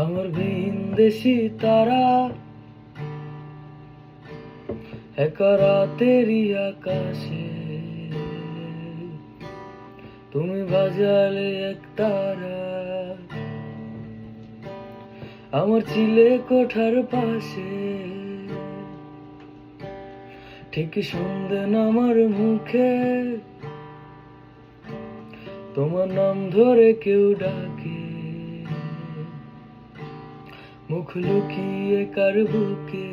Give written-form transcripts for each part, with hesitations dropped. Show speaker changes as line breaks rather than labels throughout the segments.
আমার ভিনদেশি তারা একা রাতেরই আকাশে, তুমি বাজালে এক তারা আমার চিলে কোঠার পাশে। ঠিক সন্ধে নামার মুখে তোমার নাম ধরে কেউ ডাকে, মুখ লুকিয়ে কার বুকে।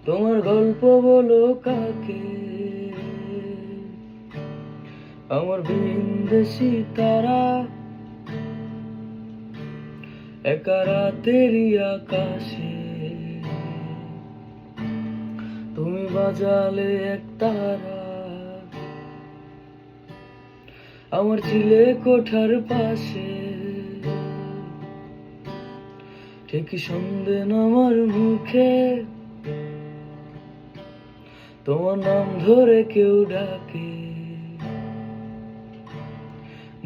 তোমার গল্প বলো কাকে, আমার ভিনদেশি তারা একা রাতেরই আকাশে, তুমি বাজালে এক তারা আমার চিলে কোঠার পাশে। ঠিক সন্ধে নামার মুখে তোমার নাম ধরে কেউ ডাকে,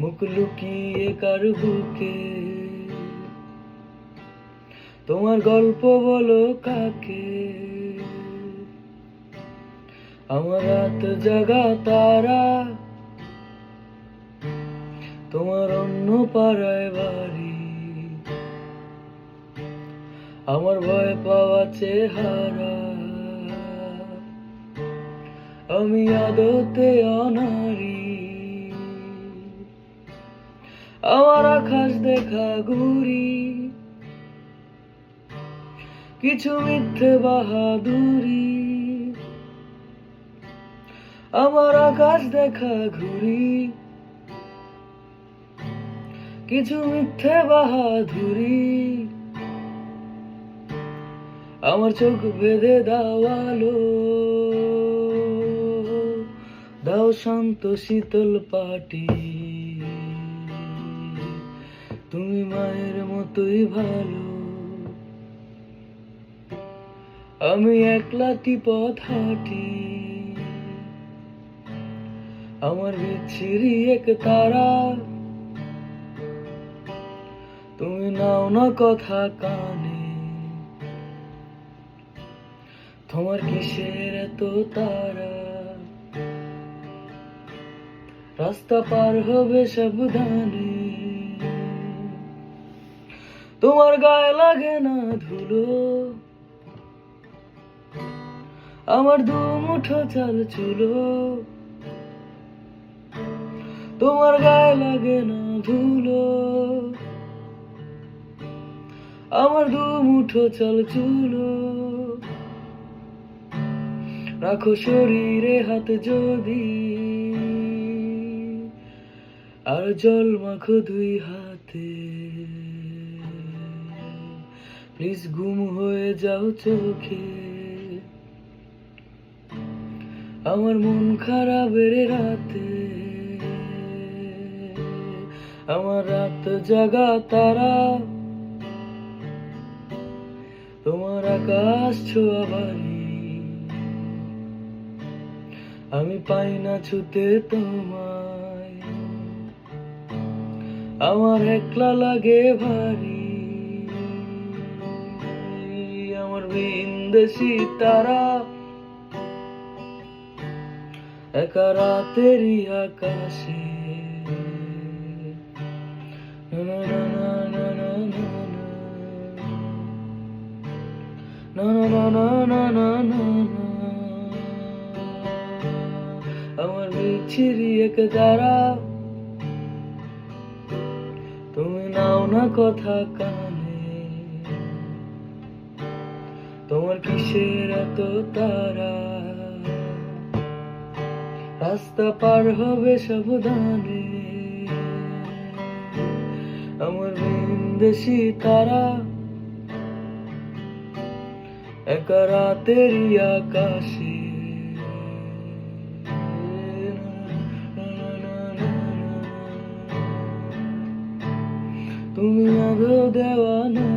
মুখ লুকিয়ে কার বুকে। তোমার গল্প বলো কাকে, আমার রাত জাগা তারা তোমার অন্য পাড়ায় বাড়ি, আমার ভয় পাওয়া চেহারা আমি আদতে অনারি। আমার আকাশ দেখা ঘুরি, কিছু মিথ্যে বাহাদুরি। আমার আকাশ দেখা ঘুরি, কিছু মিথ্যে বাহাদুরি। আমার চোখ বেঁধে দাও আলো, দাও শান্ত শীতল পাটি। তুমি মায়ের মতোই ভালো, আমি একলাটি পথ হাঁটি। আমার বিচ্ছিরি এক তারা, তুমি নাও না কথা কানে। তোমার কিসের এত তারা, রাস্তা পার হবে সাবধানে। তোমার গায়ে লাগে না ধুলো, আমার দু মুঠো চাল চুলো। তোমার গায়ে লাগে না ধুলো, আমার দু মুঠো চাল চুলো। রাখো শরীরে হাত যদি, আর জল মাখো দুই হাতে। প্লিজ গুম হয়ে যাও চোখে, আমার মন খারাপের রাতে। আমার রাত জাগা তারা তোমার আকাশ ছোঁয়া বাড়ি, আমি পাই না ছুতে তোমায়, আমার একলা লাগে ভারী। আমার ভিনদেশি তারা একা রাতেরই আকাশে, না না না না না না না না না না না না। আমার বিচ্ছিরি এক তারা, তুমি নাও না কথা কানে। তোমার কিসের এত তারা, রাস্তা পার হবে সাবধানে। আমার ভিনদেশি তারা একা রাতেরই আকাশে, তুমি আদো দেওয়ানা।